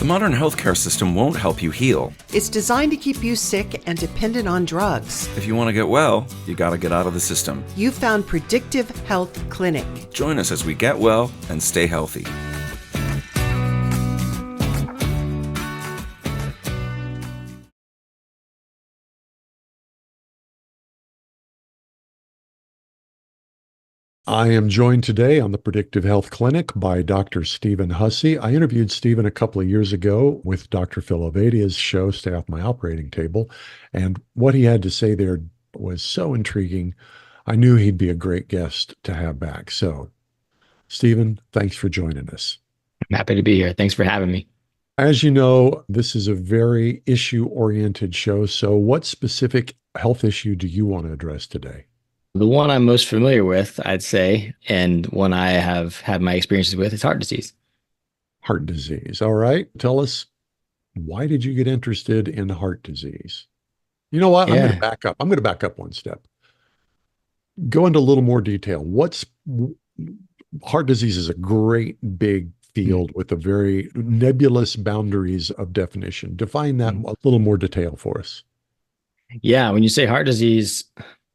The modern healthcare system won't help you heal. It's designed to keep you sick and dependent on drugs. If you want to get well, you got to get out of the system. You found Predictive Health Clinic. Join us as we get well and stay healthy. I am joined today on the Predictive Health Clinic by Dr. Stephen Hussey. I interviewed Stephen a couple of years ago with Dr. Phil Ovadia's show, Stay Off My Operating Table, and what he had to say there was so intriguing. I knew he'd be a great guest to have back. So, Stephen, thanks for joining us. I'm happy to be here. Thanks for having me. As you know, this is a very issue-oriented show. So what specific health issue do you want to address today? The one I'm most familiar with, I'd say, and one I have had my experiences with is heart disease. Heart disease. All right. Tell us, why did you get interested in heart disease? You know what? I'm going to back up. I'm going to back up one step. Go into a little more detail. Heart disease is a great big field with a very nebulous boundaries of definition. Define that a little more detail for us. Yeah. When you say heart disease,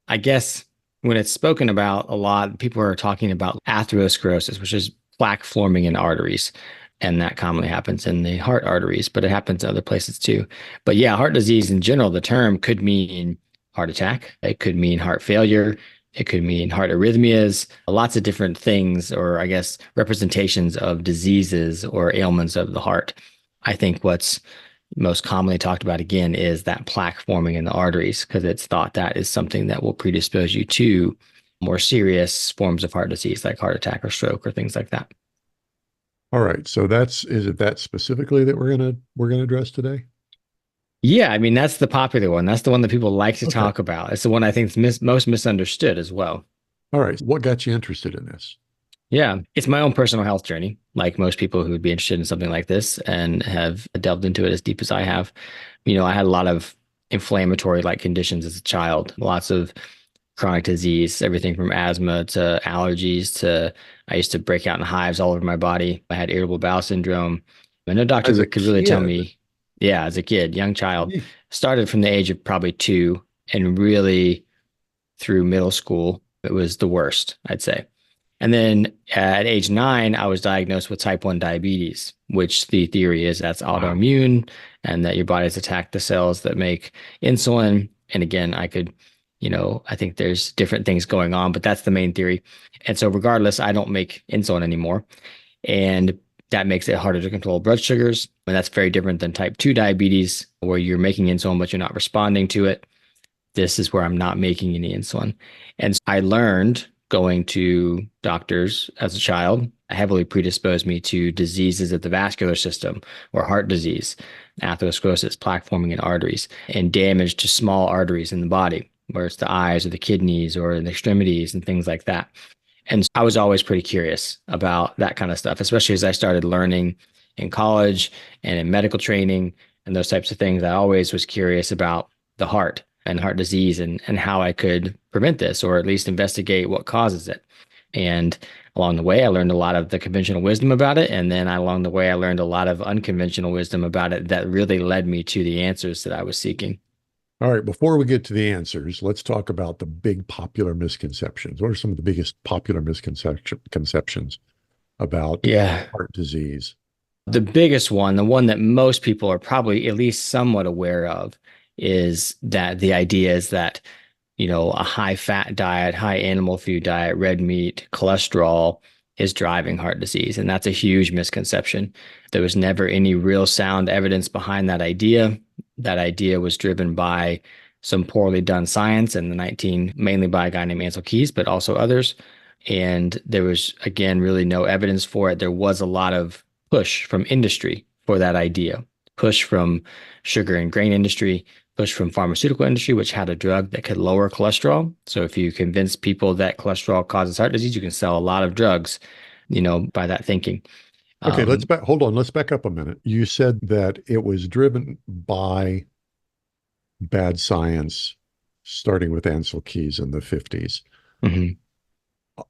I guess when it's spoken about a lot, people are talking about atherosclerosis, which is plaque forming in arteries. And that commonly happens in the heart arteries, but it happens in other places too. But yeah, heart disease in general, the term could mean heart attack. It could mean heart failure. It could mean heart arrhythmias, lots of different things, or I guess representations of diseases or ailments of the heart. I think what's most commonly talked about again is that plaque forming in the arteries, because it's thought that is something that will predispose you to more serious forms of heart disease like heart attack or stroke or things like that. All right. So is it that specifically that we're gonna address today? Yeah, I mean, that's the popular one. That's the one that people like to talk about. It's the one I think is most misunderstood as well. All right. What got you interested in this? Yeah, it's my own personal health journey, like most people who would be interested in something like this and have delved into it as deep as I have. I had a lot of inflammatory like conditions as a child, lots of chronic disease, everything from asthma to allergies to I used to break out in hives all over my body. I had irritable bowel syndrome. And no doctor could really tell me. Yeah, as a kid, young child, started from the age of probably 2 and really through middle school, it was the worst, I'd say. And then at age 9, I was diagnosed with type 1 diabetes, which the theory is that's autoimmune and that your body's attacked the cells that make insulin. And again, I think there's different things going on, but that's the main theory. And so regardless, I don't make insulin anymore. And that makes it harder to control blood sugars. And that's very different than type 2 diabetes, where you're making insulin, but you're not responding to it. This is where I'm not making any insulin. And so I learned going to doctors as a child heavily predisposed me to diseases of the vascular system or heart disease, atherosclerosis, plaque forming in arteries, and damage to small arteries in the body, where it's the eyes or the kidneys or the extremities and things like that. And I was always pretty curious about that kind of stuff, especially as I started learning in college and in medical training and those types of things. I always was curious about the heart and heart disease and how I could prevent this, or at least investigate what causes it. And along the way, I learned a lot of the conventional wisdom about it. And then along the way, I learned a lot of unconventional wisdom about it that really led me to the answers that I was seeking. All right, before we get to the answers, let's talk about the big popular misconceptions. What are some of the biggest popular misconceptions about heart disease? The biggest one, the one that most people are probably at least somewhat aware of, is that the idea is that, a high fat diet, high animal food diet, red meat, cholesterol is driving heart disease. And that's a huge misconception. There was never any real sound evidence behind that idea. That idea was driven by some poorly done science in mainly by a guy named Ansel Keys, but also others. And there was, again, really no evidence for it. There was a lot of push from industry for that idea, push from sugar and grain industry, push from pharmaceutical industry, which had a drug that could lower cholesterol. So if you convince people that cholesterol causes heart disease, you can sell a lot of drugs, by that thinking. Okay, hold on. Let's back up a minute. You said that it was driven by bad science, starting with Ansel Keys in the 50s.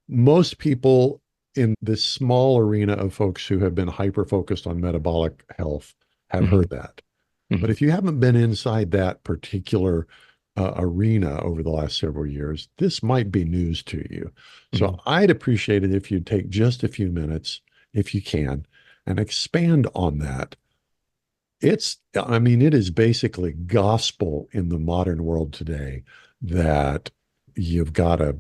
Most people in this small arena of folks who have been hyper-focused on metabolic health have Mhm. heard that. But Mhm. if you haven't been inside that particular arena over the last several years, this might be news to you. So Mhm. I'd appreciate it if you'd take just a few minutes, if you can, and expand on that. I mean, it is basically gospel in the modern world today that you've got to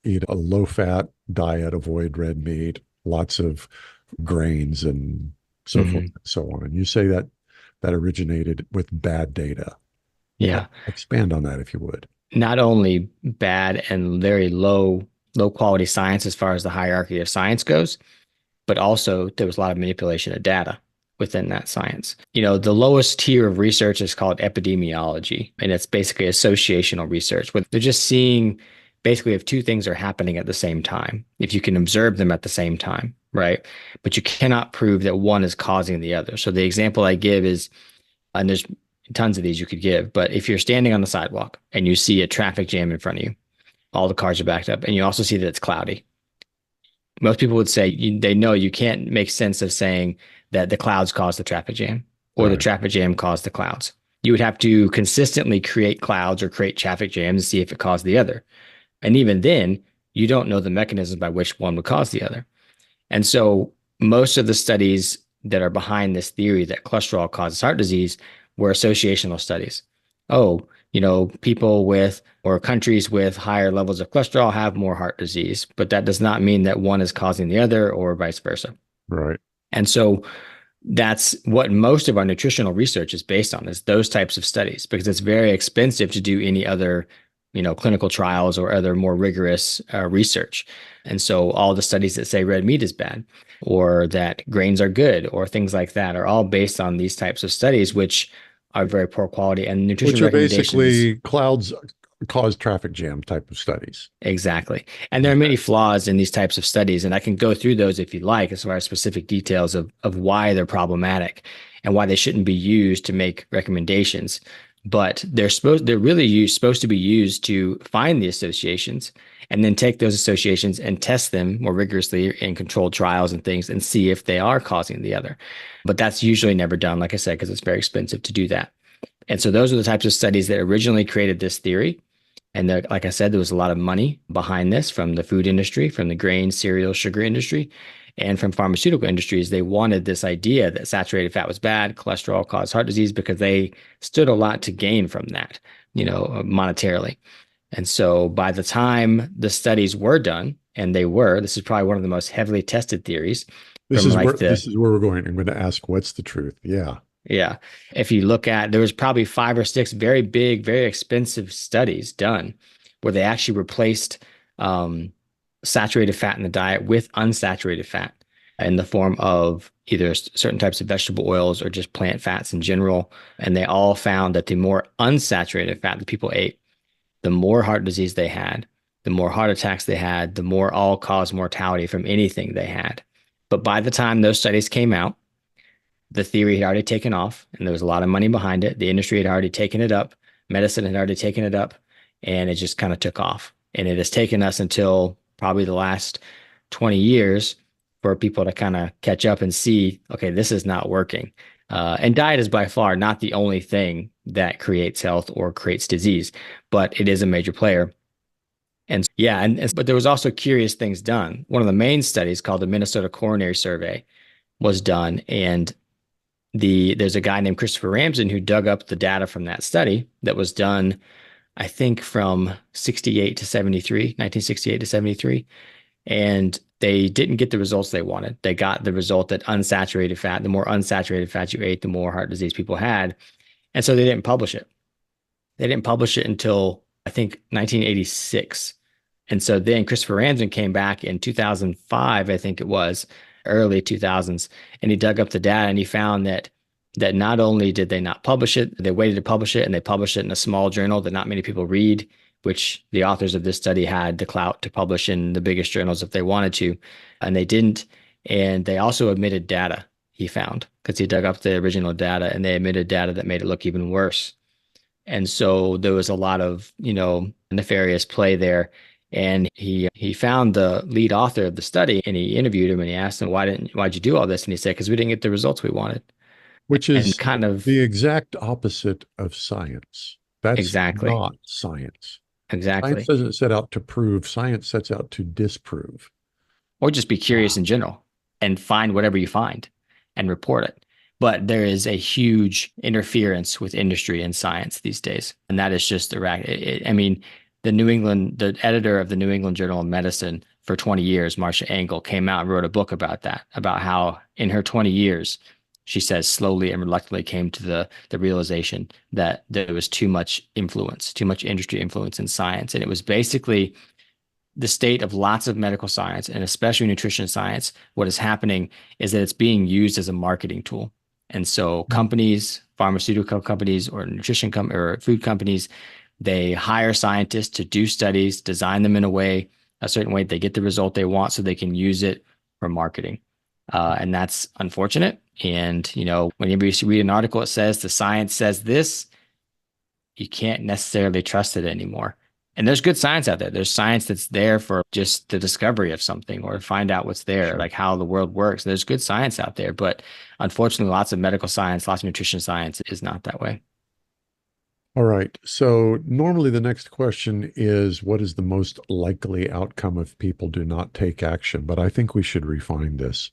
eat a low fat diet, avoid red meat, lots of grains, and so forth Mhm. and so on. And you say that that originated with bad data. Yeah. Expand on that if you would. Not only bad and very low quality science as far as the hierarchy of science goes, but also there was a lot of manipulation of data within that science. The lowest tier of research is called epidemiology, and it's basically associational research, where they're just seeing basically if two things are happening at the same time, if you can observe them at the same time, right? But you cannot prove that one is causing the other. So the example I give is, and there's tons of these you could give, but if you're standing on the sidewalk and you see a traffic jam in front of you, all the cars are backed up, and you also see that it's cloudy, most people would say they know you can't make sense of saying that the clouds caused the traffic jam or the Right. traffic jam caused the clouds. You would have to consistently create clouds or create traffic jams to see if it caused the other. And even then, you don't know the mechanism by which one would cause the other. And so most of the studies that are behind this theory that cholesterol causes heart disease were associational studies. Oh, people with or countries with higher levels of cholesterol have more heart disease, but that does not mean that one is causing the other or vice versa. Right. And so that's what most of our nutritional research is based on, is those types of studies, because it's very expensive to do any other clinical trials or other more rigorous research. And so all the studies that say red meat is bad or that grains are good or things like that are all based on these types of studies, which are very poor quality, and nutrition Which are recommendations. basically clouds cause traffic jam type of studies. Exactly. And there are Okay. many flaws in these types of studies, and I can go through those if you like, as far as specific details of why they're problematic and why they shouldn't be used to make recommendations. But they're really supposed to be used to find the associations and then take those associations and test them more rigorously in controlled trials and things and see if they are causing the other. But that's usually never done, like I said, because it's very expensive to do that. And so those are the types of studies that originally created this theory. And like I said, there was a lot of money behind this from the food industry, from the grain, cereal, sugar industry, and from pharmaceutical industries. They wanted this idea that saturated fat was bad, cholesterol caused heart disease, because they stood a lot to gain from that, monetarily. And so by the time the studies were done, and this is probably one of the most heavily tested theories This from is like where the, this is where we're going. I'm going to ask, what's the truth? Yeah. yeah. If you look at, there was probably 5 or 6 very big, very expensive studies done where they actually replaced um, saturated fat in the diet with unsaturated fat in the form of either certain types of vegetable oils or just plant fats in general. And they all found that the more unsaturated fat that people ate, the more heart disease they had, the more heart attacks they had, the more all-cause mortality from anything they had. But by the time those studies came out, the theory had already taken off and there was a lot of money behind it. The industry had already taken it up. Medicine had already taken it up, and it just kind of took off. And it has taken us until probably the last 20 years for people to kind of catch up and see, okay, this is not working. And diet is by far not the only thing that creates health or creates disease, but it is a major player. And yeah, but there was also curious things done. One of the main studies, called the Minnesota Coronary Survey, was done, and there's a guy named Christopher Ramsden who dug up the data from that study that was done, I think, from 68 to 73, 1968 to 73. And they didn't get the results they wanted. They got the result that unsaturated fat, the more unsaturated fat you ate, the more heart disease people had. And so they didn't publish it. They didn't publish it until, I think, 1986. And so then Christopher Ramsden came back in 2005, I think it was, early 2000s, and he dug up the data and he found that not only did they not publish it, they waited to publish it, and they published it in a small journal that not many people read, which the authors of this study had the clout to publish in the biggest journals if they wanted to, and they didn't. And they also omitted data, he found, because he dug up the original data, and they omitted data that made it look even worse. And so there was a lot of, nefarious play there. And he found the lead author of the study, and he interviewed him, and he asked him, why'd you do all this? And he said, because we didn't get the results we wanted. Which and is kind of the exact opposite of science. That's exactly, not science. Science exactly. doesn't set out to prove, science sets out to disprove. Or just be curious in general and find whatever you find and report it. But there is a huge interference with industry and science these days. And that is just I mean, the editor of the New England Journal of Medicine for 20 years, Marcia Engel, came out and wrote a book about that, about how in her 20 years, she says slowly and reluctantly came to the realization that there was too much influence, too much industry influence in science. And it was basically the state of lots of medical science and especially nutrition science. What is happening is that it's being used as a marketing tool. And so companies, pharmaceutical companies or or food companies, they hire scientists to do studies, design them in a certain way, they get the result they want so they can use it for marketing. And that's unfortunate. And, whenever you read an article, it says the science says this, you can't necessarily trust it anymore. And there's good science out there. There's science that's there for just the discovery of something or find out what's there, like how the world works. There's good science out there, but unfortunately, lots of medical science, lots of nutrition science is not that way. All right. So normally the next question is, what is the most likely outcome if people do not take action? But I think we should refine this.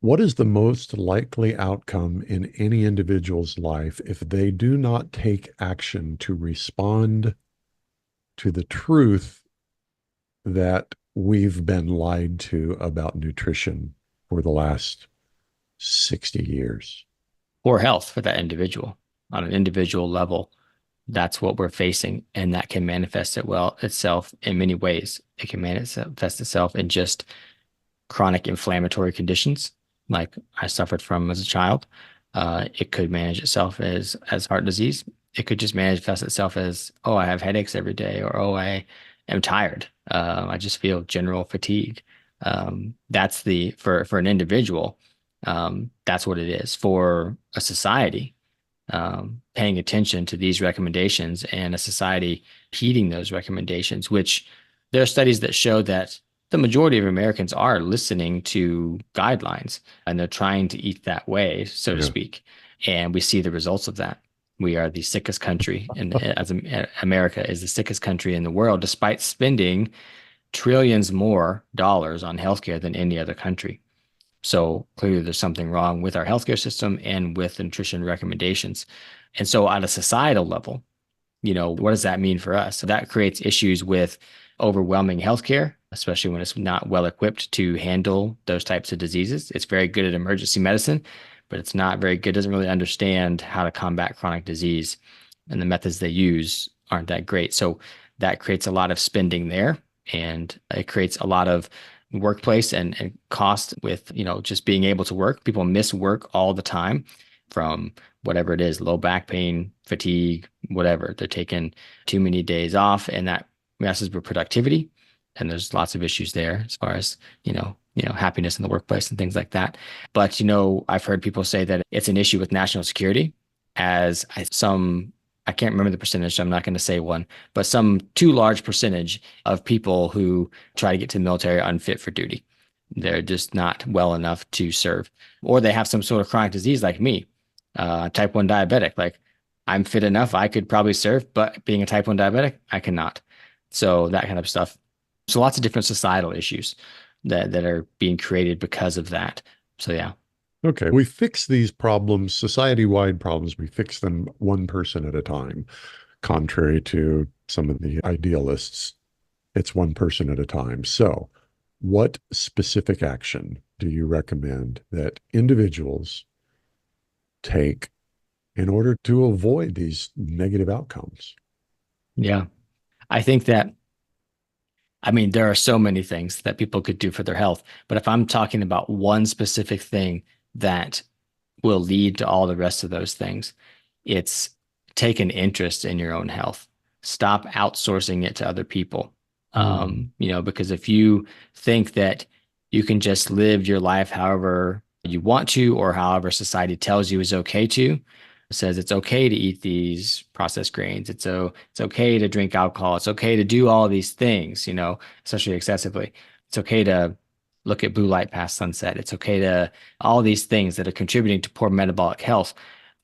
What is the most likely outcome in any individual's life if they do not take action to respond to the truth that we've been lied to about nutrition for the last 60 years? Or health for that individual on an individual level. That's what we're facing. And that can manifest itself in many ways. It can manifest itself in just chronic inflammatory conditions like I suffered from as a child. It could manage itself as heart disease. It could just manifest itself as, oh, I have headaches every day, or oh, I am tired. I just feel general fatigue. That's for an individual. That's what it is. For a society, paying attention to these recommendations and a society heeding those recommendations, which there are studies that show that the majority of Americans are listening to guidelines and they're trying to eat that way, so to speak. And we see the results of that. We are the sickest country, and America is the sickest country in the world, despite spending trillions more dollars on healthcare than any other country. So clearly there's something wrong with our healthcare system and with the nutrition recommendations. And so at a societal level, what does that mean for us? So that creates issues with overwhelming healthcare, especially when it's not well equipped to handle those types of diseases. It's very good at emergency medicine, but it's not very good, doesn't really understand how to combat chronic disease. And the methods they use aren't that great. So that creates a lot of spending there. And it creates a lot of workplace and cost with, just being able to work. People miss work all the time from whatever it is, low back pain, fatigue, whatever. They're taking too many days off, and that messes with productivity. And there's lots of issues there as far as, happiness in the workplace and things like that. But, I've heard people say that it's an issue with national security as I can't remember the percentage, so I'm not going to say one, but some too large percentage of people who try to get to the military are unfit for duty. They're just not well enough to serve, or they have some sort of chronic disease like me, type 1 diabetic. Like I'm fit enough, I could probably serve, but being a type 1 diabetic, I cannot. So that kind of stuff. So lots of different societal issues that are being created because of that. So yeah. Okay, we fix these problems, society-wide problems, we fix them one person at a time. Contrary to some of the idealists, it's one person at a time. So, what specific action do you recommend that individuals take in order to avoid these negative outcomes? Yeah. I think that, there are so many things that people could do for their health, but if I'm talking about one specific thing that will lead to all the rest of those things, it's take an interest in your own health. Stop outsourcing it to other people. Because if you think that you can just live your life however you want to, or however society tells you is okay to, it says it's okay to eat these processed grains. It's okay to drink alcohol. It's okay to do all these things, especially excessively. It's okay to look at blue light past sunset. It's okay to all these things that are contributing to poor metabolic health.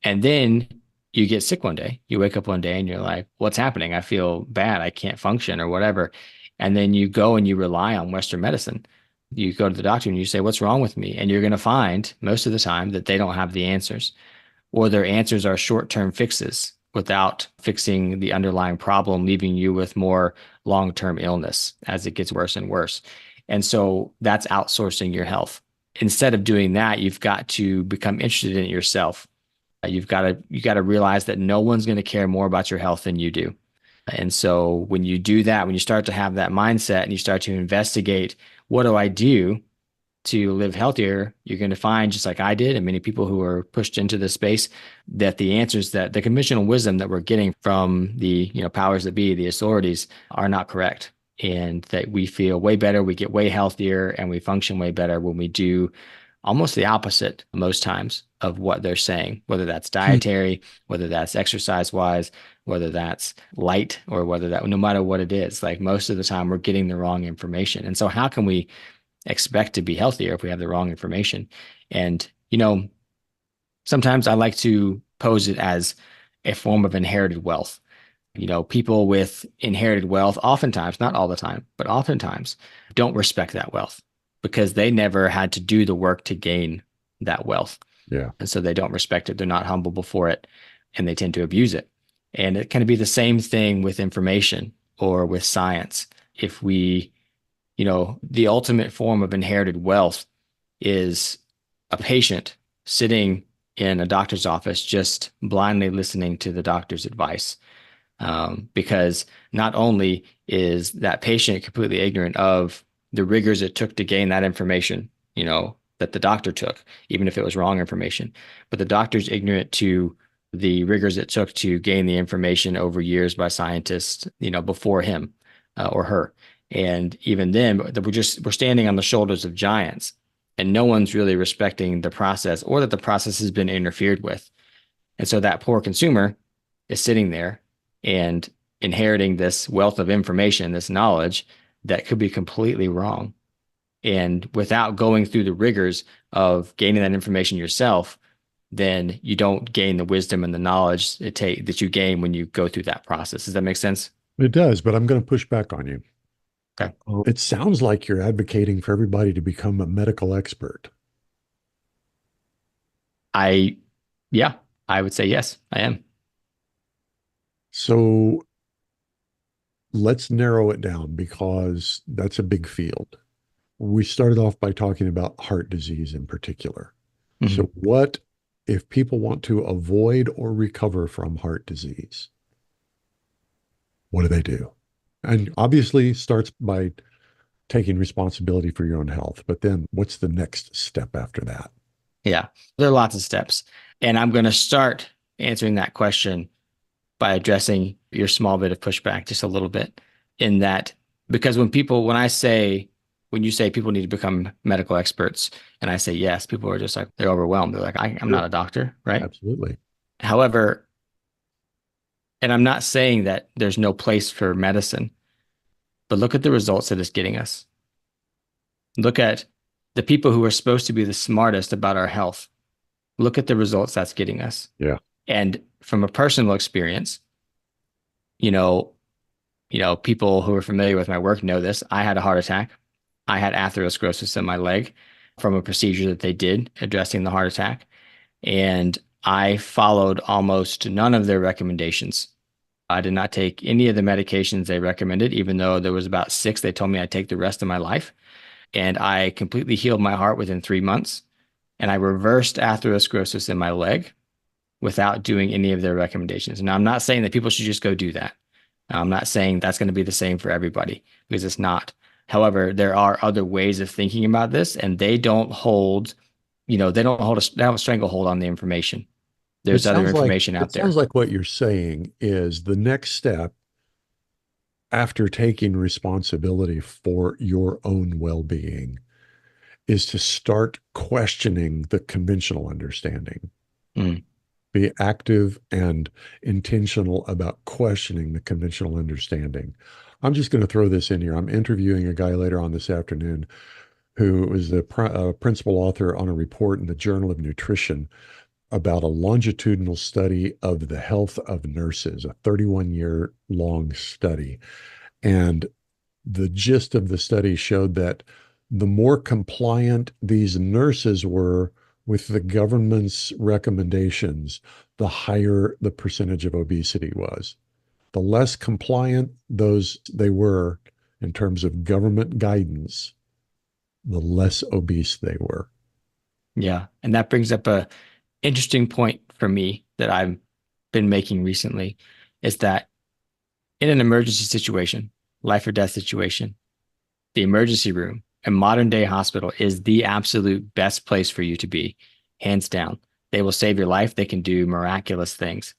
And then you get sick one day. You wake up one day and you're like, what's happening? I feel bad. I can't function or whatever. And then you go and you rely on Western medicine. You go to the doctor and you say, what's wrong with me? And you're going to find most of the time that they don't have the answers, or their answers are short-term fixes without fixing the underlying problem, leaving you with more long-term illness as it gets worse and worse. And so that's outsourcing your health. Instead of doing that, you've got to become interested in it yourself. You got to realize that no one's going to care more about your health than you do. And so when you do that, when you start to have that mindset and you start to investigate, what do I do to live healthier, you're going to find, just like I did, and many people who are pushed into this space, that the answers, that the conventional wisdom that we're getting from the powers that be, the authorities, are not correct, and that we feel way better, we get way healthier, and we function way better when we do almost the opposite most times of what they're saying, whether that's dietary, whether that's exercise wise, whether that's light, or whether that, no matter what it is, like most of the time we're getting the wrong information. And so how can we expect to be healthier if we have the wrong information? And, sometimes I like to pose it as a form of inherited wealth. People with inherited wealth, oftentimes, not all the time, but oftentimes don't respect that wealth because they never had to do the work to gain that wealth. Yeah. And so they don't respect it. They're not humble before it, and they tend to abuse it. And it can be the same thing with information or with science. If we, the ultimate form of inherited wealth is a patient sitting in a doctor's office just blindly listening to the doctor's advice. Because not only is that patient completely ignorant of the rigors it took to gain that information, that the doctor took, even if it was wrong information, but the doctor's ignorant to the rigors it took to gain the information over years by scientists, before him or her. And even then, we're standing on the shoulders of giants, and no one's really respecting the process, or that the process has been interfered with. And so that poor consumer is sitting there and inheriting this wealth of information, this knowledge that could be completely wrong. And without going through the rigors of gaining that information yourself, then you don't gain the wisdom and the knowledge that you gain when you go through that process. Does that make sense? It does, but I'm going to push back on you. Okay. It sounds like you're advocating for everybody to become a medical expert. I would say yes, I am. So let's narrow it down, because that's a big field. We started off by talking about heart disease in particular. Mm-hmm. So what if people want to avoid or recover from heart disease? What do they do? And obviously starts by taking responsibility for your own health. But then what's the next step after that? Yeah, there are lots of steps. And I'm going to start answering that question by addressing your small bit of pushback just a little bit, in that, because when you say people need to become medical experts, and I say yes, people are just like, they're overwhelmed. They're like, I'm not a doctor, right? Absolutely. However, and I'm not saying that there's no place for medicine, but look at the results that it's getting us. Look at the people who are supposed to be the smartest about our health. Look at the results that's getting us. Yeah. And from a personal experience, people who are familiar with my work know this. I had a heart attack. I had atherosclerosis in my leg from a procedure that they did addressing the heart attack. And I followed almost none of their recommendations. I did not take any of the medications they recommended, even though there was about 6 they told me I'd take the rest of my life. And I completely healed my heart within 3 months. And I reversed atherosclerosis in my leg without doing any of their recommendations. Now, I'm not saying that people should just go do that. I'm not saying that's going to be the same for everybody, because it's not. However, there are other ways of thinking about this, and they don't hold a stranglehold on the information. There's other information out there. It sounds like what you're saying is the next step after taking responsibility for your own well-being is to start questioning the conventional understanding. Mm. Be active and intentional about questioning the conventional understanding. I'm just going to throw this in here. I'm interviewing a guy later on this afternoon who was the principal author on a report in the Journal of Nutrition about a longitudinal study of the health of nurses, a 31-year long study. And the gist of the study showed that the more compliant these nurses were with the government's recommendations, the higher the percentage of obesity was. The less compliant they were in terms of government guidance, the less obese they were. Yeah. And that brings up a interesting point for me that I've been making recently, is that in an emergency situation, life or death situation, the emergency room, a modern day hospital, is the absolute best place for you to be, hands down. They will save your life. They can do miraculous things.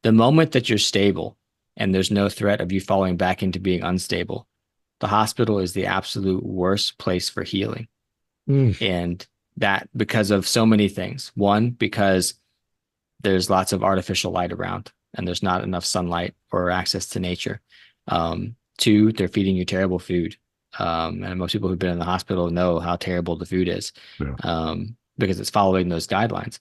The moment that you're stable and there's no threat of you falling back into being unstable, the hospital is the absolute worst place for healing. And that because of so many things. One, because there's lots of artificial light around and there's not enough sunlight or access to nature. Two, they're feeding you terrible food. And most people who've been in the hospital know how terrible the food is, because it's following those guidelines.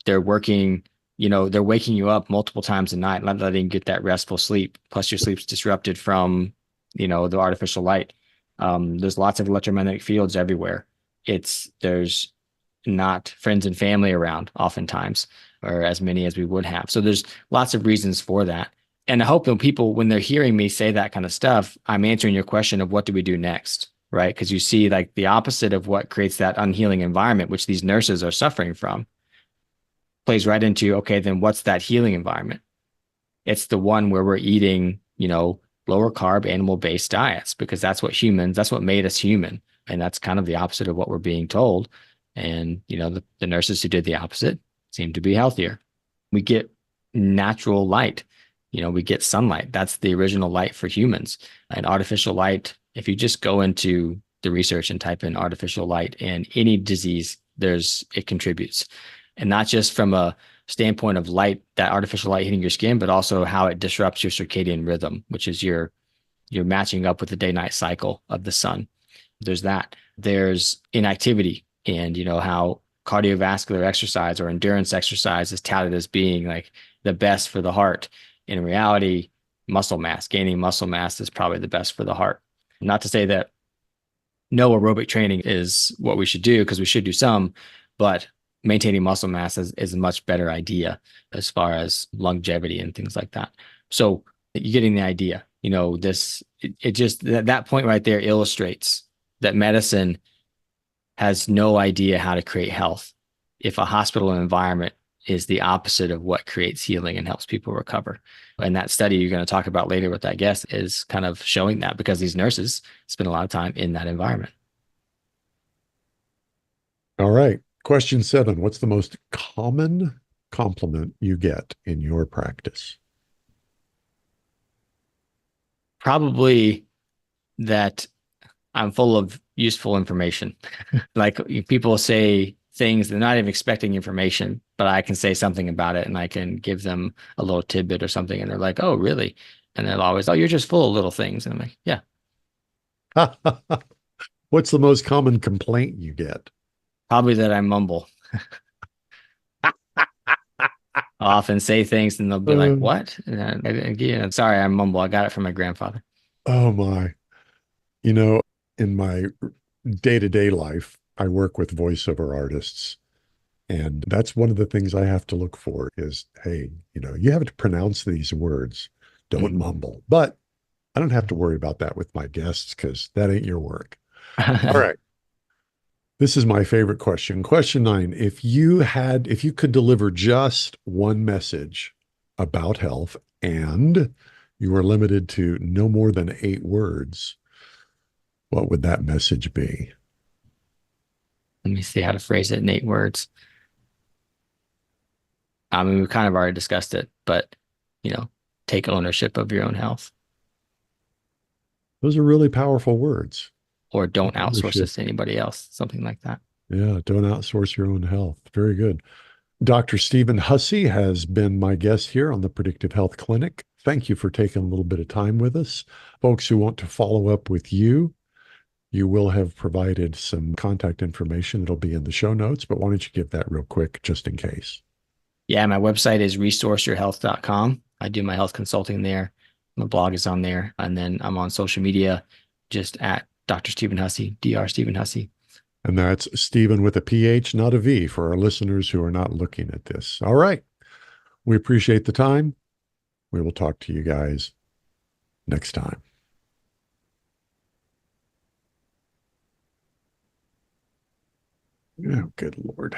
They're working, they're waking you up multiple times a night, not letting you get that restful sleep. Plus your sleep's disrupted from, the artificial light. There's lots of electromagnetic fields everywhere. There's not friends and family around oftentimes, or as many as we would have. So there's lots of reasons for that. And I hope that people, when they're hearing me say that kind of stuff, I'm answering your question of what do we do next, right? Because you see like the opposite of what creates that unhealing environment, which these nurses are suffering from, plays right into, okay, then what's that healing environment? It's the one where we're eating, lower carb, animal-based diets, because that's what made us human. And that's kind of the opposite of what we're being told. And, the nurses who did the opposite seem to be healthier. We get natural light. We get sunlight. That's the original light for humans. And artificial light, if you just go into the research and type in artificial light and any disease, it contributes. And not just from a standpoint of light, that artificial light hitting your skin, but also how it disrupts your circadian rhythm, which is you're matching up with the day-night cycle of the sun. There's that. There's inactivity, and how cardiovascular exercise or endurance exercise is touted as being like the best for the heart. In reality, gaining muscle mass is probably the best for the heart. Not to say that no aerobic training is what we should do, because we should do some, but maintaining muscle mass is a much better idea as far as longevity and things like that. So you're getting the idea. That point right there illustrates that medicine has no idea how to create health if a hospital environment is the opposite of what creates healing and helps people recover. And that study you're going to talk about later with that guest is kind of showing that, because these nurses spend a lot of time in that environment. All right. Question 7. What's the most common compliment you get in your practice? Probably that I'm full of useful information. Like people say things, they're not even expecting information, but I can say something about it and I can give them a little tidbit or something. And they're like, oh, really? And they'll always, oh, you're just full of little things. And I'm like, yeah. What's the most common complaint you get? Probably that I mumble. I'll often say things and they'll be like, what? And again, sorry, I mumble. I got it from my grandfather. Oh my. In my day-to-day life, I work with voiceover artists. And that's one of the things I have to look for is, hey, you have to pronounce these words. Don't mumble. But I don't have to worry about that with my guests, because that ain't your work. All right. This is my favorite question. Question 9. If you could deliver just one message about health and you were limited to no more than 8 words, what would that message be? Let me see how to phrase it in 8 words. I mean, we kind of already discussed it, but, take ownership of your own health. Those are really powerful words. Or don't outsource this to anybody else, something like that. Yeah, don't outsource your own health. Very good. Dr. Stephen Hussey has been my guest here on the Predictive Health Clinic. Thank you for taking a little bit of time with us. Folks who want to follow up with you, You will have provided some contact information that'll be in the show notes, but why don't you give that real quick just in case? Yeah, my website is resourceyourhealth.com. I do my health consulting there. My blog is on there. And then I'm on social media just at Dr. Stephen Hussey, Dr. Stephen Hussey. And that's Stephen with a PH, not a V, for our listeners who are not looking at this. All right. We appreciate the time. We will talk to you guys next time. Oh, good Lord.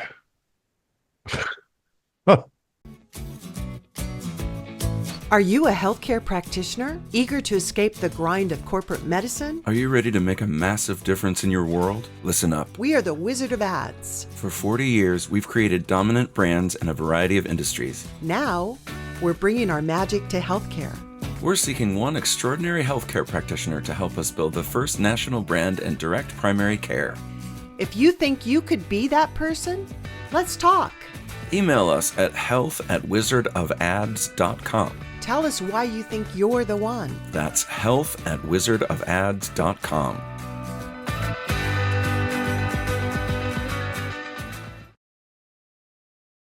Are you a healthcare practitioner eager to escape the grind of corporate medicine? Are you ready to make a massive difference in your world? Listen up. We are the Wizard of Ads. For 40 years, we've created dominant brands in a variety of industries. Now, we're bringing our magic to healthcare. We're seeking one extraordinary healthcare practitioner to help us build the first national brand in direct primary care. If you think you could be that person, let's talk. Email us at health@wizardofads.com. Tell us why you think you're the one. That's health@wizardofads.com.